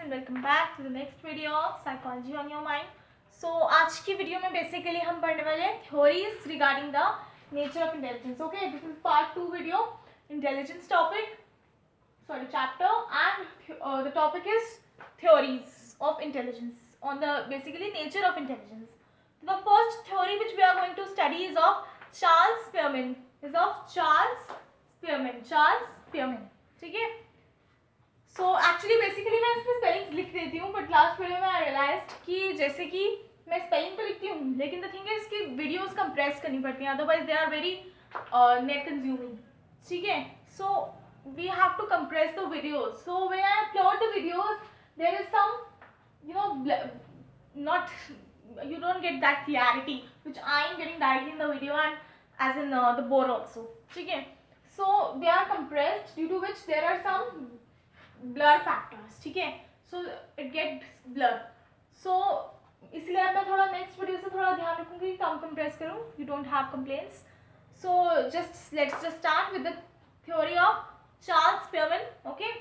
and welcome back to the next video of Psychology on Your Mind. So आज की video में basically हम पढ़ने वाले हैं theories regarding the nature of intelligence. Okay, this is part 2 video, intelligence chapter, and the topic is theories of intelligence on the basically nature of intelligence. The first theory which we are going to study is of Charles Spearman. ठीक है. So actually basically मैं इसमें spellings लिख देती हूँ, but last video में आई realised कि जैसे कि मैं स्पेलिंग तो लिखती हूँ, लेकिन द थिंग है इसकी वीडियोस कंप्रेस करनी पड़ती हैं, otherwise they are very net consuming. ठीक है. So we have to compress the videos. So when I upload the videos there is some not you don't get that clarity which I am getting directly in the video and as in the board also. Okay, so they are compressed due to which there are some blur factors. ठीक है. So it gets blur. So इसलिए मैं थोड़ा next video से थोड़ा ध्यान रखूंगी, कम compress करूँ. You don't have complaints. So let's just start with the theory of Charles Spearman. Okay.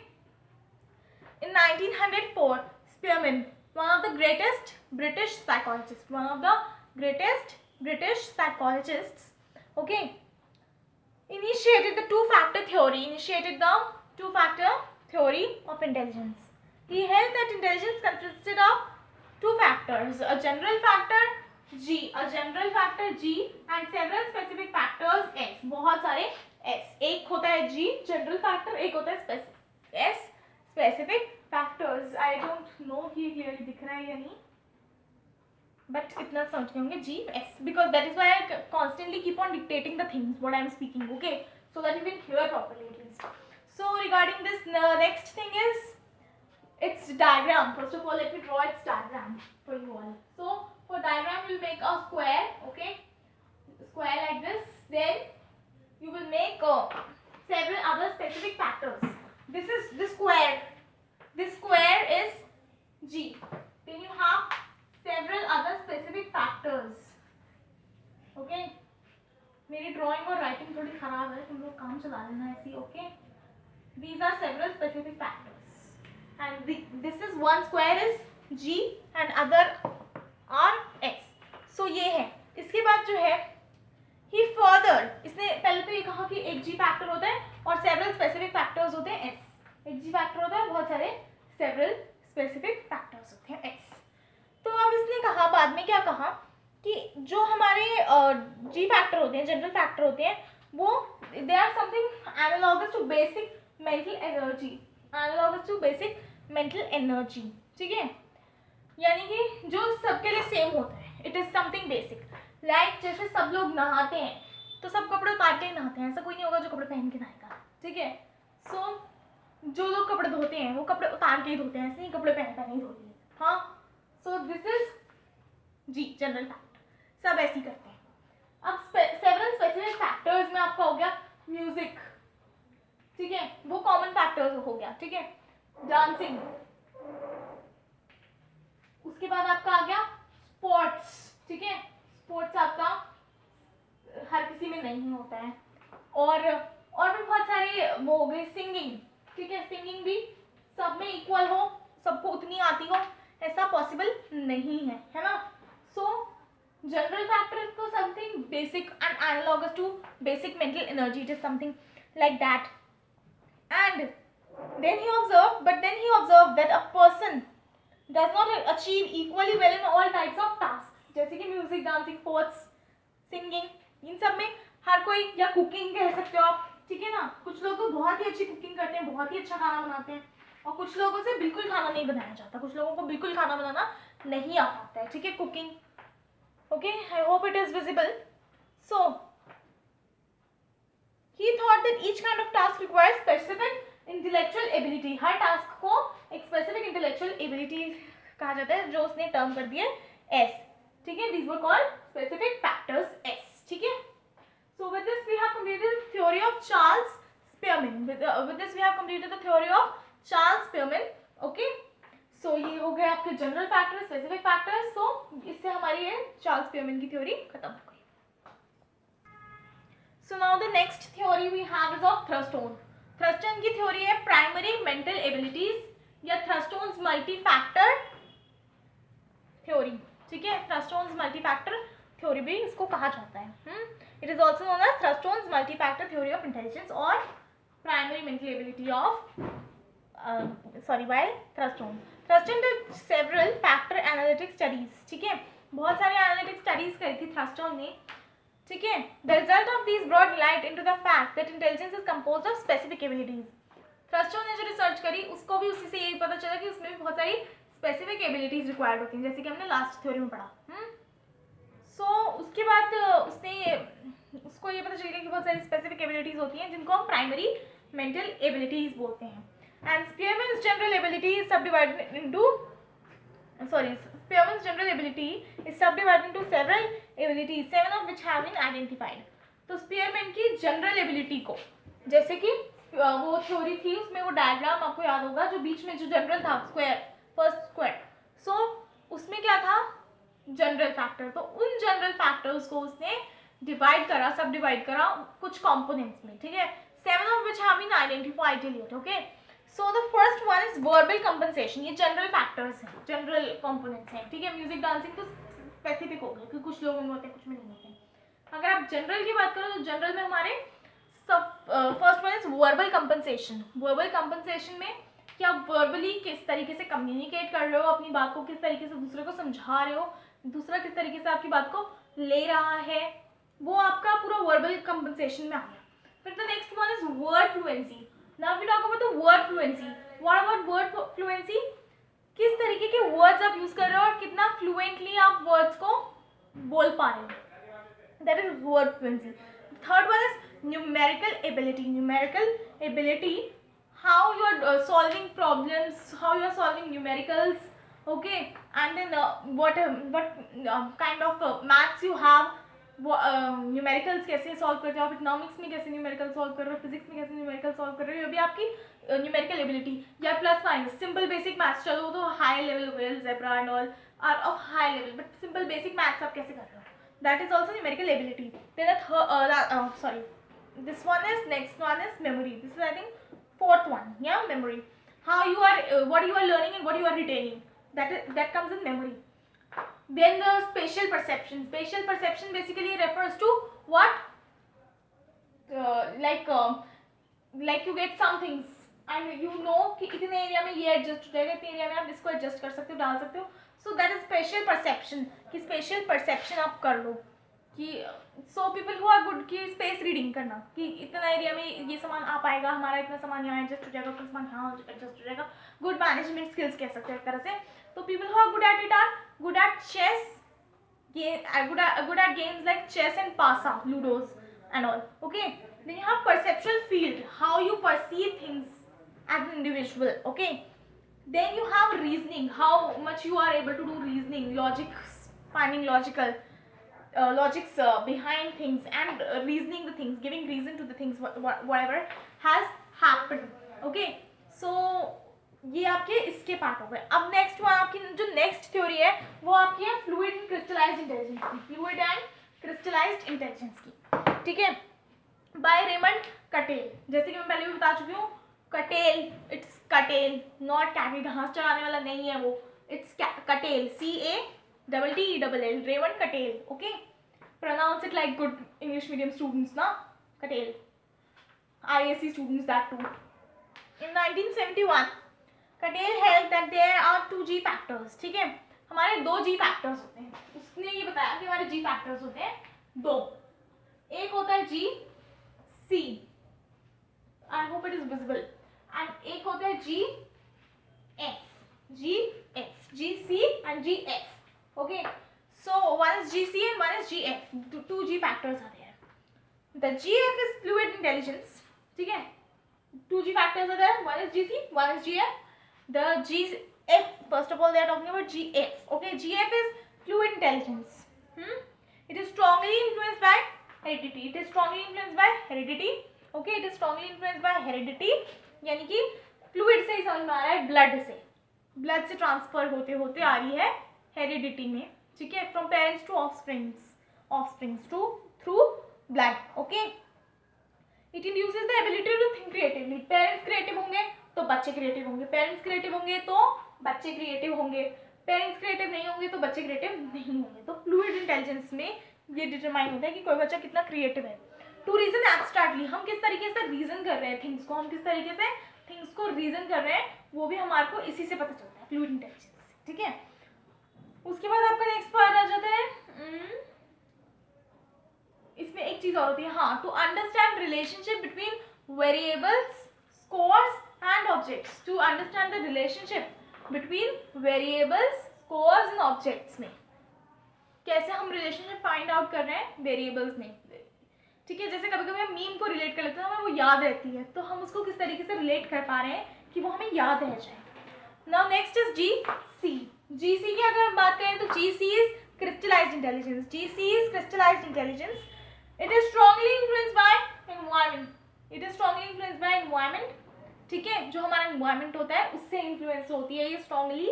In 1904, Spearman, one of the greatest British psychologists, okay, initiated the two-factor theory of intelligence. He held that intelligence consisted of two factors, a general factor G and several specific factors S. बहुत सारे S. एक होता है G general factor, एक होता है S specific factors. I don't know कि clearly दिख रहा है या नहीं, but इतना समझ गए होंगे G S, because that is why I constantly keep on dictating the things what I am speaking. Okay, so that you can hear properly at least. So regarding this, next thing is its diagram. First of all, let me draw its diagram for you all. So for diagram, you will make a square. Okay, square like this. Then you will make several other specific factors. This is the square. This square is G. Then you have several other specific factors. Okay. मेरी drawing और writing थोड़ी खराब है, तुम लोग काम चला लेना ऐसी. Okay. These are several specific factors. And this is one square is G and other are S. So ये है. इसके बाद जो है he further, इसने पहले तो ये कहा कि एक G factor होता है और several specific factors होते हैं S. एक G factor होता है, बहुत सारे several specific factors होते हैं S. तो अब इसने कहा, बाद में क्या कहा कि जो हमारे G factor होते हैं, general factor होते हैं, वो they are something analogous to basic mental energy. ठीक है. यानी कि जो सबके लिए सेम होता है, it is something basic. Like जैसे सब लोग नहाते हैं तो सब कपड़े उतार के ही नहाते हैं, ऐसा कोई नहीं होगा जो कपड़े पहन के नहाएगा. ठीक है. सो जो लोग कपड़े धोते हैं वो कपड़े उतार के ही धोते हैं, ऐसे ही कपड़े पहन ही धोते हैं. हाँ. So this is G general fact. सब ऐसे ही करते हैं. अब सेवरल स्पेसिफिक फैक्टर्स में आपका हो गया म्यूजिक. ठीक है, वो कॉमन फैक्टर्स हो गया. ठीक है. डांसिंग. उसके बाद आपका आ गया स्पोर्ट्स. ठीक है. स्पोर्ट्स आपका हर किसी में नहीं होता है. और भी बहुत सारे वो हो गए. सिंगिंग. ठीक है. सिंगिंग भी सब में इक्वल हो, सबको उतनी आती हो, ऐसा पॉसिबल नहीं है, है ना. So general factor is something basic and analogous to basic mental energy. It is something like that. And then he observed that a person does not achieve equally well in all types of tasks. जैसे कि music, dancing, sports, singing, इन सब में हर कोई, या cooking कह सकते हो आप. ठीक है ना. कुछ लोग तो बहुत ही अच्छी कुकिंग करते हैं, बहुत ही अच्छा खाना बनाते हैं, और कुछ लोगों से बिल्कुल खाना नहीं बनाया जाता, कुछ लोगों को बिल्कुल खाना बनाना नहीं आ पाता है. ठीक है. Cooking. Okay, I hope it is visible. So he thought that each kind of task requires specific intellectual ability. Her task को एक specific intellectual ability कहा जाता है, जो उसने टर्म कर दिया S. ठीक है. These were called specific factors S. ठीक है. So with this we have completed the theory of Charles Spearman. With this we have completed the theory of Charles Spearman. Okay. So ये हो गया आपके general factors, specific factors. So इससे हमारी ये Charles Spearman की theory खत्म हो गई. So now the next theory we have is of Thurston. Thurston की थ्योरी है प्राइमरी मेंटल एबिलिटीज या थ्रस्टोन्स मल्टी फैक्टर थ्योरी, ठीक है, थ्रस्टोन्स मल्टी फैक्टर थ्योरी भी इसको कहा जाता है। It is also known as Thurstone's multi factor theory of intelligence और primary mental ability of by Thurstone. Thurstone did several factor analytic studies, ठीक है, बहुत सारे एनालिटिक स्टडीज करी थी थ्रस्टोन ने, ठीक है। The result of these brought light into the fact that intelligence is composed of specific abilities. Thurstone ने जो रिसर्च करी उसको भी उसी से यही पता चला कि उसमें भी बहुत सारी स्पेसिफिक एबिलिटीज रिक्वायर्ड होती हैं, जैसे कि हमने लास्ट थ्योरी में पढ़ा। उसके बाद उसको ये पता चल गया कि बहुत सारी स्पेसिफिक एबिलिटीज होती हैं जिनको हम प्राइमरी मेंटल एबिलिटीज बोलते हैं। And Spearman's general ability is subdivided into Spearman's general ability is subdivided into several abilities, 7 of which have been identified। तो स्पीयरमैन की जनरल एबिलिटी को, जैसे कि वो थ्योरी थी उसमें वो डायग्राम आपको याद होगा जो बीच में जो जनरल था स्क्वायर, फर्स्ट स्क्वायर, उसमें क्या था जनरल फैक्टर। तो उन जनरल फैक्टर्स को उसने डिवाइड करा, सब डिवाइड करा कुछ कंपोनेंट्स में, ठीक है, 7 of which have been identified till yet, okay। So the first one is verbal compensation। ये जनरल फैक्टर्स हैं, जनरल कंपोनेंट्स हैं, ठीक है। म्यूजिक डांसिंग तो स्पेसिफिक हो गया क्योंकि कुछ लोगों में होते हैं कुछ में नहीं होते। अगर आप जनरल की बात करो तो जनरल में हमारे first one is verbal compensation. Verbal compensation में कि आप वर्बली किस तरीके से कम्युनिकेट कर रहे हो, अपनी बात को किस तरीके से दूसरे को समझा रहे हो, दूसरा किस तरीके से आपकी बात को ले रहा है, वो आपका पूरा वर्बल कंपनसेशन में आ गया। फिर the next one is word fluency. Now we talk about the word fluency. What about word fluency? किस तरीके के वर्ड्स आप यूज कर रहे हो और कितना फ्लुएंटली आप वर्ड्स को बोल पा रहे हो, that is word fluency. Third one is numerical ability. Numerical ability, how you are solving problems, how you are solving numericals, okay, and then what kind of maths you have, numericals कैसे solve करते हो आप, economics में कैसे numerical solve कर रहे हो, physics में कैसे न्यूमेरिकल सॉल्व कर रहे हो, ये भी आपकी न्यूमेरिकल एबिलिटी। या plus minus, simple basic maths चलो तो high level algebra and all are of high level, but simple basic maths आप कैसे कर रहे हो, that is also numerical ability. Then this one is, next one is memory. This is I think fourth one, yeah, memory. How you are what you are learning and what you are retaining, that comes in memory. Then the spatial perception. Spatial perception basically refers to what, like you get some things and you know कि इतने area में ये adjust हो जाएगा, इतने area में आप इसको एडजस्ट कर सकते हो, डाल सकते हो। So that is spatial perception, कि स्पेशल परसेप्शन आप कर लो कि so people who are good, की स्पेस रीडिंग करना कि इतना एरिया में ये सामान आ पाएगा, हमारा इतना सामान यहाँ एडजस्ट हो जाएगा, उतना सामान यहाँ एडजस्ट हो जाएगा। गुड मैनेजमेंट स्किल्स कह सकते हैं एक तरह से। तो people who are good at it are good at chess, good at games like chess and pasa, ludos and all, okay। Then you have perceptual field, how you perceive things as an individual, okay। Then you have reasoning, how much you are able to do reasoning, logics, finding logics behind things and reasoning the things, giving reason to the things whatever has happened, okay। So ये आपके इसके part हो गए। अब next one आपकी जो next theory है वो आपकी है फ्लूइड एंड क्रिस्टलाइज्ड इंटेलिजेंस की, फ्लूइड एंड क्रिस्टलाइज्ड इंटेलिजेंस की, ठीक है, बाय रेमंड कटेल। जैसे कि मैं पहले भी बता चुकी हूँ, कटेल, इट्स कटेल, नॉट कैटल, घास चढ़ाने वाला नहीं है वो, it's Cattell, CATTELL, Raymond Cattell, okay. Pronounce it like good English medium students ना, Cattell, IAC students that too. In 1971 Cattell held that there are 2G factors, ठीक है, हमारे 2G फैक्टर्स होते हैं। उसने ये बताया कि हमारे G फैक्टर्स होते हैं दो, एक होता है GC, I hope it is visible, and एक होता है GC and GF, okay। So one is GC and one is GF, 2G factors are there। The GF is fluid intelligence, ठीक है, 2G factors are there, one is GC, one is GF। The GF, first of all they are talking about GF, okay। GF is fluid intelligence, it is strongly influenced by heredity, it is strongly influenced by heredity, okay। it is strongly influenced by heredity, यानी कि fluid से ही समझ में आ रहा है, blood से transfer होते होते आ रही है हेरिडिटी में, ठीक है, from parents to offsprings to through blood, okay. It induces the ability to think creatively. Parents creative होंगे तो बच्चे क्रिएटिव होंगे, पेरेंट्स क्रिएटिव होंगे तो बच्चे क्रिएटिव होंगे, पेरेंट्स क्रिएटिव नहीं होंगे तो बच्चे क्रिएटिव नहीं होंगे। तो फ्लूइड इंटेलिजेंस में ये डिटरमाइन होता है कि कोई बच्चा कितना क्रिएटिव है। टू रीजन एब्स्ट्रैक्टली, हम किस तरीके से रीजन कर रहे हैं थिंग्स को, हम किस तरीके से थिंग्स को रीजन कर रहे हैं, वो भी हमारे को इसी से पता चलता है, फ्लूइड इंटेलिजेंस से, ठीक है। उसके बाद आपका नेक्स्ट पार्ट आ जाता है, इसमें एक चीज और होती है, हाँ, to understand relationship between variables, scores and objects. To understand the relationship between variables, scores and objects में कैसे हम रिलेशनशिप फाइंड आउट कर रहे हैं वेरिएबल्स में, ठीक है। जैसे कभी कभी हम मीम को रिलेट कर लेते हैं, हमें वो याद रहती है, तो हम उसको किस तरीके से रिलेट कर पा रहे हैं कि वो हमें याद रह जाए। Now next is GC। GC की अगर हम बात करें तो GC is crystallised intelligence. GC is crystallised intelligence. It is strongly influenced by environment. It is strongly influenced by environment, ठीक है। जो हमारा एनवायरनमेंट होता है उससे इन्फ्लुएंस होती है ये strongly.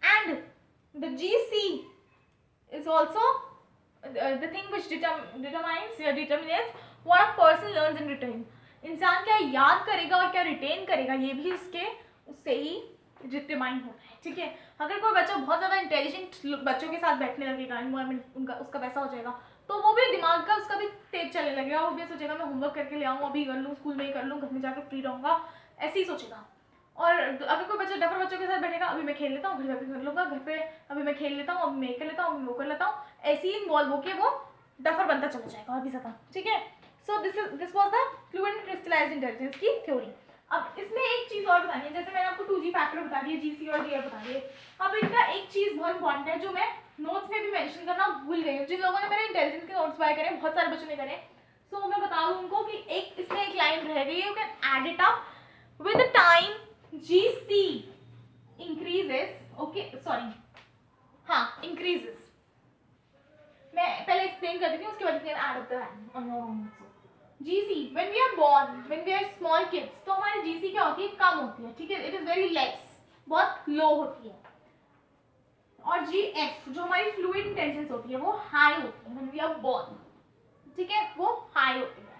And the GC is also the thing which determines what a person learns and retain। इंसान क्या याद करेगा और क्या रिटेन करेगा ये भी उससे ही डिटरमाइन होता है, ठीक है। अगर कोई बच्चा बहुत ज़्यादा इंटेलिजेंट बच्चों के साथ बैठने लगेगा, एनवायरमेंट उसका वैसा हो जाएगा, तो वो भी दिमाग का उसका भी तेज चलने लगेगा, वो भी सोचेगा मैं होमवर्क करके ले आऊँ, अभी कर लूँ, स्कूल में ही कर लूँ, घर में जाकर फ्री रहूँगा, ऐसे ही सोचेगा। और अगर कोई बच्चा डफर बच्चों के साथ बैठेगा, अभी मैं खेल लेता हूँ, घर जाकर कर लूँगा, घर पे अभी मैं खेल लेता हूँ, अभी मैं कर लेता हूँ, अभी वो कर लेता हूँ, ऐसे ही इन्वॉल्व होकर वो डफर बनता चला जाएगा और भी ज़्यादा, ठीक है। So this was the fluid crystallised intelligence की थ्योरी। अब इसमें एक चीज़ और बतानी है, जैसे मैंने आपको 2G फैक्टर बता दिए, GC और GF बता दिए। अब इनका एक चीज़ बहुत इंपॉर्टेंट है जो मैं नोट्स में भी मेंशन करना भूल गई हूँ। जिन लोगों ने मेरे इंटेलिजेंस के नोट्स बाय करे, बहुत सारे बच्चों ने करे, सो मैं बता दूँ उनको कि इसमें एक लाइन रह गई है, you can add it up with time GC increases, okay, sorry, हाँ, increases। मैं पहले एक्सप्लेन कर देती हूँ, उसके बाद you can add up the line on your own also। GC, when we are born, when we are small kids, तो हमारी GC क्या होती है, कम होती है, ठीक है, it is very less, बहुत लो होती है। और GF जो हमारी फ्लूइड इंटेलिजेंस होती है वो हाई होती है when we are born, ठीक है, वो हाई होती है।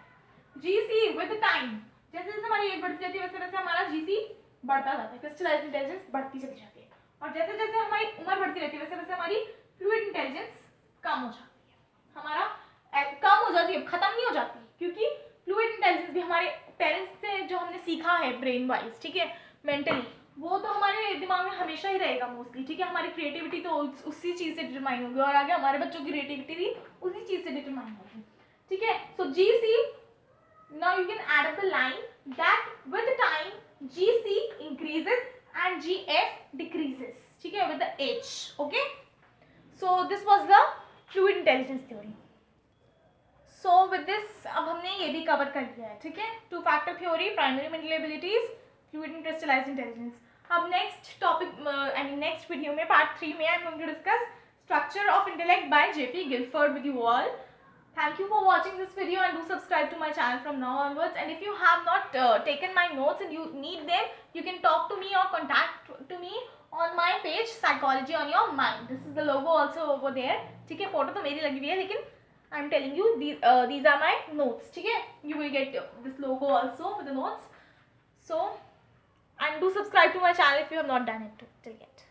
GC with time, जैसे जैसे हमारी एज बढ़ती जाती है वैसे वैसे हमारा GC बढ़ता जाता है, क्रिस्टलाइज्ड इंटेलिजेंस बढ़ती चली जाती है। और जैसे जैसे हमारी उम्र बढ़ती रहती है वैसे वैसे हमारी फ्लूइड इंटेलिजेंस कम हो जाती है, हमारा कम हो जाती है, खत्म नहीं हो जाती, क्योंकि फ्लूइड इंटेलिजेंस भी हमारे पेरेंट्स से जो हमने सीखा है ब्रेन वाइज, ठीक है, मेंटली, वो तो हमारे दिमाग में हमेशा ही रहेगा मोस्टली, ठीक है। हमारी क्रिएटिविटी तो उसी चीज़ से डिटरमाइन होगी और आगे हमारे बच्चों की क्रिएटिविटी भी उसी चीज़ से डिटरमाइन होगी, ठीक है। सो GC, now you can add up the line that with the time GC increases and GF decreases, ठीक है, with the age, okay। So this was the fluid intelligence theory। So with this अब हमने ये भी cover कर लिया है, ठीक है, two factor theory, primary mental abilities, fluid and crystallised intelligence. अब next topic, I mean next video में पार्ट 3 में I am going to discuss structure of intellect by JP Guilford with you all। Thank you for watching this video and do subscribe to my channel from now onwards, and if you have not taken my notes and you need them, you can talk to me or contact to me on my page Psychology on Your Mind। This is the logo also over there, ठीक है, photo तो मेरी लगी हुई है लेकिन I am telling you these are my notes, ठीक है, you will get this logo also for the notes। So and do subscribe to my channel if you have not done it till yet।